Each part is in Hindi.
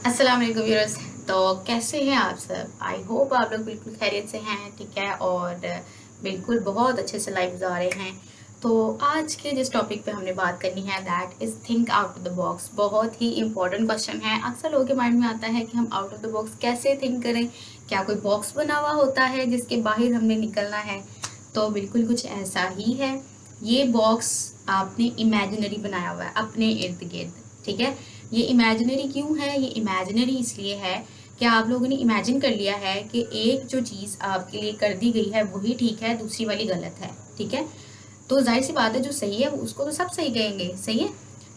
अस्सलाम वालेकुम व्यूअर्स। तो कैसे हैं आप सब? आई होप आप लोग बिल्कुल खैरियत से हैं, ठीक है। और बिल्कुल बहुत अच्छे से लाइफ गुजार रहे हैं। तो आज के जिस टॉपिक पे हमने बात करनी है that is think out of the box. बहुत ही इंपॉर्टेंट क्वेश्चन है। अक्सर लोगों के माइंड में आता है कि हम आउट ऑफ द बॉक्स कैसे थिंक करें। क्या कोई बॉक्स बना हुआ होता है जिसके बाहर हमने निकलना है? तो बिल्कुल कुछ ऐसा ही है। ये बॉक्स आपने इमेजिनरी बनाया हुआ है अपने इर्द गिर्द, ठीक है। ये इमेजिनरी क्यों है? ये इमेजिनरी इसलिए है कि आप लोगों ने इमेजिन कर लिया है कि एक जो चीज़ आपके लिए कर दी गई है वही ठीक है, दूसरी वाली गलत है, ठीक है। तो जाहिर सी बात है, जो सही है उसको तो सब सही कहेंगे, सही है।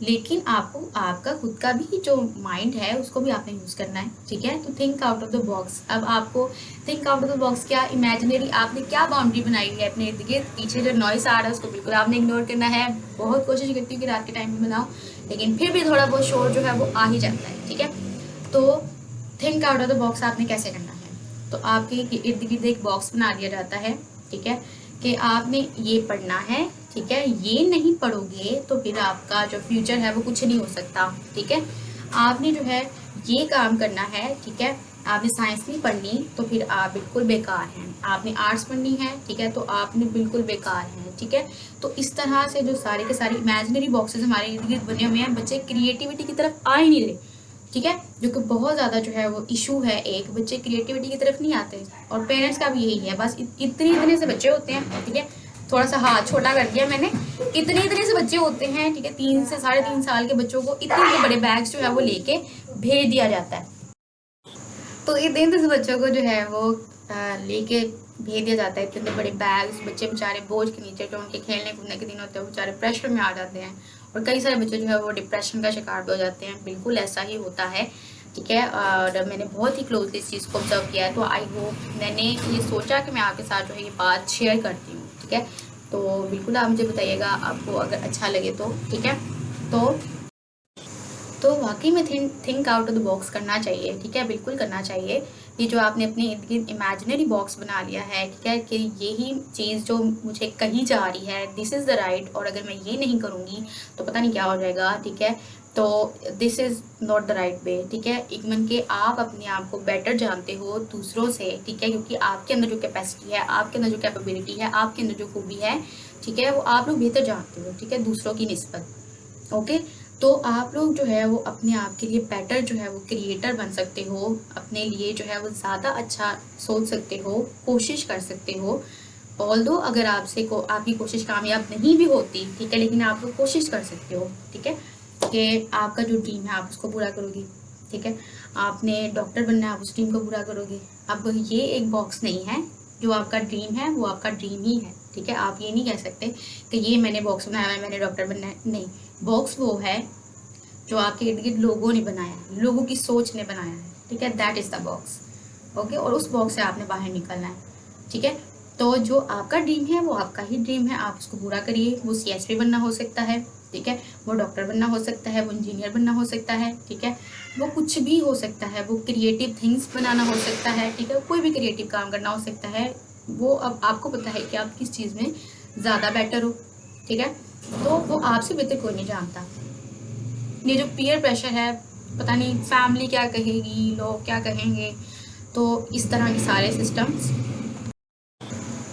लेकिन आपको आपका खुद का भी जो माइंड है उसको भी आपने यूज़ करना है, ठीक है। तो think out of the box. अब आपको think out of the box क्या, इमेजिनरी आपने क्या बाउंड्री बनाई है अपने इर्द गिर्द। पीछे जो नॉइस आ रहा है उसको बिल्कुल आपने इग्नोर करना है। बहुत कोशिश करती हूँ कि रात के टाइम में बनाऊँ, लेकिन फिर भी थोड़ा बहुत शोर जो है वो आ ही जाता है, ठीक है। तो think out of the box आपने कैसे करना है? तो आपके इर्द गिर्द एक बॉक्स बना दिया जाता है, ठीक है, कि आपने ये पढ़ना है, ठीक है। ये नहीं पढ़ोगे तो फिर आपका जो फ्यूचर है वो कुछ नहीं हो सकता, ठीक है। आपने जो है ये काम करना है, ठीक है। आपने साइंस नहीं पढ़नी तो फिर आप बिल्कुल बेकार हैं। आपने आर्ट्स पढ़नी है, ठीक है, तो आपने बिल्कुल बेकार हैं, ठीक है। तो इस तरह से जो सारे के सारे इमेजिनरी बॉक्सेस हमारे इर्द गिर्द बने हुए हैं, बच्चे क्रिएटिविटी की तरफ आ ही नहीं रहे, ठीक है। जो कि बहुत ज़्यादा जो है वो इशू है। एक बच्चे क्रिएटिविटी की तरफ नहीं आते और पेरेंट्स का भी यही है। बस इतने इतने से बच्चे होते हैं, ठीक है। थोड़ा सा हाथ छोटा कर दिया मैंने। इतने इतने से बच्चे होते हैं, ठीक है। 3 से 3.5 साल के बच्चों को इतने इतने बड़े बैग्स जो है वो लेके भेज दिया जाता है। तो इतने इतने से बच्चों को जो है वो लेके भेज दिया जाता है। इतने इतने बड़े बैग्स, बच्चे बेचारे बोझ के नीचे, जो उनके खेलने कूदने के दिन होते हैं, वो बेचारे प्रेशर में आ जाते हैं। और कई सारे बच्चे जो है वो डिप्रेशन का शिकार भी हो जाते हैं। बिल्कुल ऐसा ही होता है, ठीक है। और मैंने बहुत ही क्लोजली इस चीज़ को ऑब्जर्व किया है। तो आई होप, मैंने ये सोचा कि मैं आपके साथ जो है ये बात शेयर करती हूँ, ठीक है। तो बिल्कुल आप मुझे बताइएगा आपको अगर अच्छा लगे तो, ठीक है। तो वाकई में think out of the box करना चाहिए, ठीक है, बिल्कुल करना चाहिए। ये जो आपने अपने इर्द गिर्द इमेजिनरी बॉक्स बना लिया है, ठीक है, कि यही चीज़ जो मुझे कही जा रही है दिस इज़ द राइट, और अगर मैं ये नहीं करूँगी तो पता नहीं क्या हो जाएगा, ठीक है। तो this is not the right way, ठीक है। इवन के आप अपने आप को बेटर जानते हो दूसरों से, ठीक है, क्योंकि आपके अंदर जो कैपेसिटी है, आपके अंदर जो कैपेबिलिटी है, आपके अंदर जो खूबी है, ठीक है, वो आप लोग बेहतर जानते हो, ठीक है, दूसरों की निस्बत। ओके। तो आप लोग जो है वो अपने आप के लिए बेटर जो है वो क्रिएटर बन सकते हो। अपने लिए जो है वो ज़्यादा अच्छा सोच सकते हो, कोशिश कर सकते हो। ऑल्दो अगर आपसे को आपकी कोशिश कामयाब नहीं भी होती, ठीक है, लेकिन आप लोग कोशिश कर सकते हो, ठीक है, कि आपका जो ड्रीम है आप उसको पूरा करोगे, ठीक है। आपने डॉक्टर बनना है, आप उस ड्रीम को पूरा करोगे। अब ये एक बॉक्स नहीं है। जो आपका ड्रीम है वो आपका ड्रीम ही है, ठीक है। आप ये नहीं कह सकते कि ये मैंने बॉक्स बनाया है, मैंने डॉक्टर बनना है, नहीं। बॉक्स वो है जो आपके इर्द गिर्द लोगों ने बनाया है, लोगों की सोच ने बनाया है, ठीक है। That is the box, okay. और उस बॉक्स से आपने बाहर निकलना है, ठीक है। तो जो आपका ड्रीम है वो आपका ही ड्रीम है, आप उसको पूरा करिए। वो सीएसपी बनना हो सकता है, ठीक है, वो डॉक्टर बनना हो सकता है, वो इंजीनियर बनना हो सकता है, ठीक है, वो कुछ भी हो सकता है, वो क्रिएटिव थिंग्स बनाना हो सकता है, ठीक है, कोई भी क्रिएटिव काम करना हो सकता है। वो अब आपको पता है कि आप किस चीज़ में ज़्यादा बेटर हो, ठीक है। तो वो आपसे बेहतर कोई नहीं जानता। ये जो पीयर प्रेशर है, पता नहीं फैमिली क्या कहेगी, लोग क्या कहेंगे, तो इस तरह के सारे सिस्टम्स,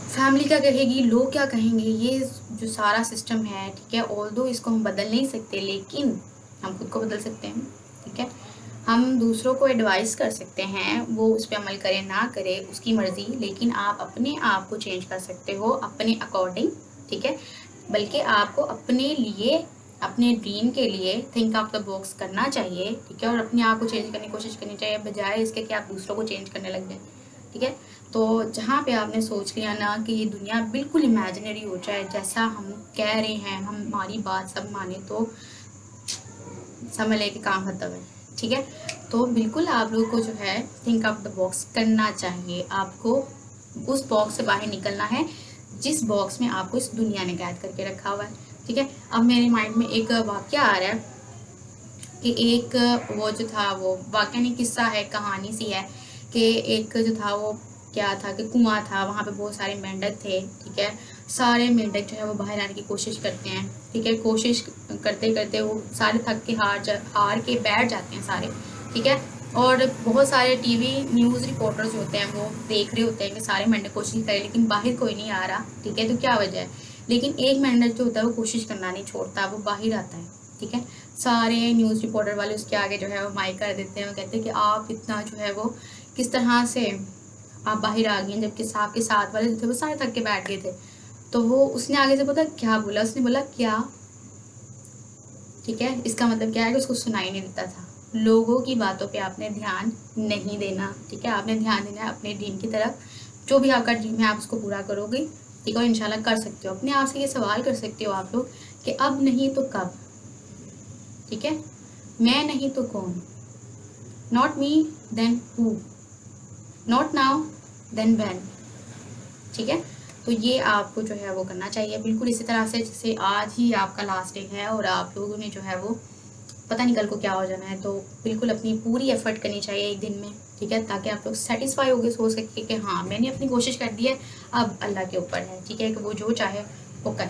फैमिली क्या कहेगी, लोग क्या कहेंगे, ये जो सारा सिस्टम है, ठीक है, ऑल्दो इसको हम बदल नहीं सकते, लेकिन हम खुद को बदल सकते हैं, ठीक है। हम दूसरों को एडवाइस कर सकते हैं, वो उस पर अमल करे ना करे उसकी मर्ज़ी, लेकिन आप अपने आप को चेंज कर सकते हो अपने अकॉर्डिंग, ठीक है। बल्कि आपको अपने लिए, अपने ड्रीम के लिए थिंक आउट द बॉक्स करना चाहिए, ठीक है, और अपने आप को चेंज करने की कोशिश करनी चाहिए, बजाय इसके कि आप दूसरों को चेंज करने लग जाए, ठीक है। तो जहाँ पे आपने सोच लिया ना कि ये दुनिया बिल्कुल इमेजिनरी हो जाए, जैसा हम कह रहे हैं, हम हमारी बात सब माने, तो समझ लें कि काम खत्म है, ठीक है। तो बिल्कुल आप लोग को जो है थिंक आउट द बॉक्स करना चाहिए। आपको उस बॉक्स से बाहर निकलना है जिस बॉक्स में आपको इस दुनिया ने कैद करके रखा हुआ है, ठीक है। अब मेरे माइंड में एक वाक्य आ रहा है कि एक वो जो था, वो वाकई नहीं, किस्सा है, कहानी सी है, कि एक जो था वो क्या था कि कुआं था, वहाँ पे बहुत सारे मेंढक थे, ठीक है। सारे मेंढक जो है वो बाहर आने की कोशिश करते हैं, ठीक है। कोशिश करते करते वो सारे थक के हार के बैठ जाते हैं सारे, ठीक है। और बहुत सारे टीवी न्यूज़ रिपोर्टर्स होते हैं, वो देख रहे होते हैं कि सारे मेंढक कोशिश करें लेकिन बाहर कोई नहीं आ रहा, ठीक है, तो क्या वजह है? लेकिन एक मेंढक जो होता है वो कोशिश करना नहीं छोड़ता, वो बाहर आता है, ठीक है। सारे न्यूज़ रिपोर्टर वाले उसके आगे जो है वो माइक कर देते हैं, वो कहते हैं कि आप इतना जो है वो किस तरह से आप बाहर आ गई हैं, जबकि आपके साथ वाले जो थे वो सारे थक के बैठ गए थे। तो वो उसने आगे से पता क्या बोला, उसने बोला क्या, ठीक है। इसका मतलब क्या है कि उसको सुनाई नहीं देता था। लोगों की बातों पे आपने ध्यान नहीं देना, ठीक है, आपने ध्यान देना है अपने ड्रीम की तरफ। जो भी आपका ड्रीम है आप उसको पूरा करोगे, ठीक है, और इंशाल्लाह कर सकते हो। अपने आप से ये सवाल कर सकते हो आप लोग कि अब नहीं तो कब, ठीक है। मैं नहीं तो कौन, not me then who, not now then when, ठीक है। तो ये आपको जो है वो करना चाहिए बिल्कुल इसी तरह से जैसे आज ही आपका लास्ट डे है और आप लोगों ने जो है वो पता नहीं कल को क्या हो जाना है, तो बिल्कुल अपनी पूरी एफर्ट करनी चाहिए एक दिन में, ठीक है, ताकि आप लोग सेटिस्फाई होकर सोच सके कि हाँ मैंने अपनी कोशिश कर दी है, अब अल्लाह के ऊपर है, ठीक है, कि वो जो चाहे वो करे,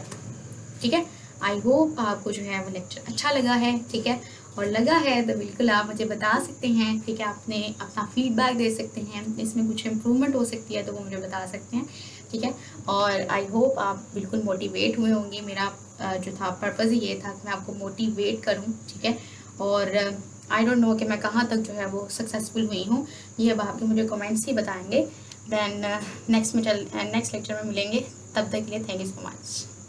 ठीक है। आई होप आपको जो है वो लेक्चर अच्छा लगा है, ठीक है, और लगा है तो बिल्कुल आप मुझे बता सकते हैं, ठीक है, आपने अपना फीडबैक दे सकते हैं, इसमें कुछ इम्प्रूवमेंट हो सकती है तो वो मुझे बता सकते हैं, ठीक है। और आई होप आप बिल्कुल मोटिवेट हुए होंगे। मेरा जो था पर्पज़ ही ये था कि मैं आपको मोटिवेट करूं, ठीक है। और आई डोंट नो कि मैं कहाँ तक जो है वो सक्सेसफुल हुई हूँ, ये अब आपके मुझे कमेंट्स ही बताएंगे। देन नेक्स्ट लेक्चर में मिलेंगे, तब तक के लिए थैंक यू सो मच।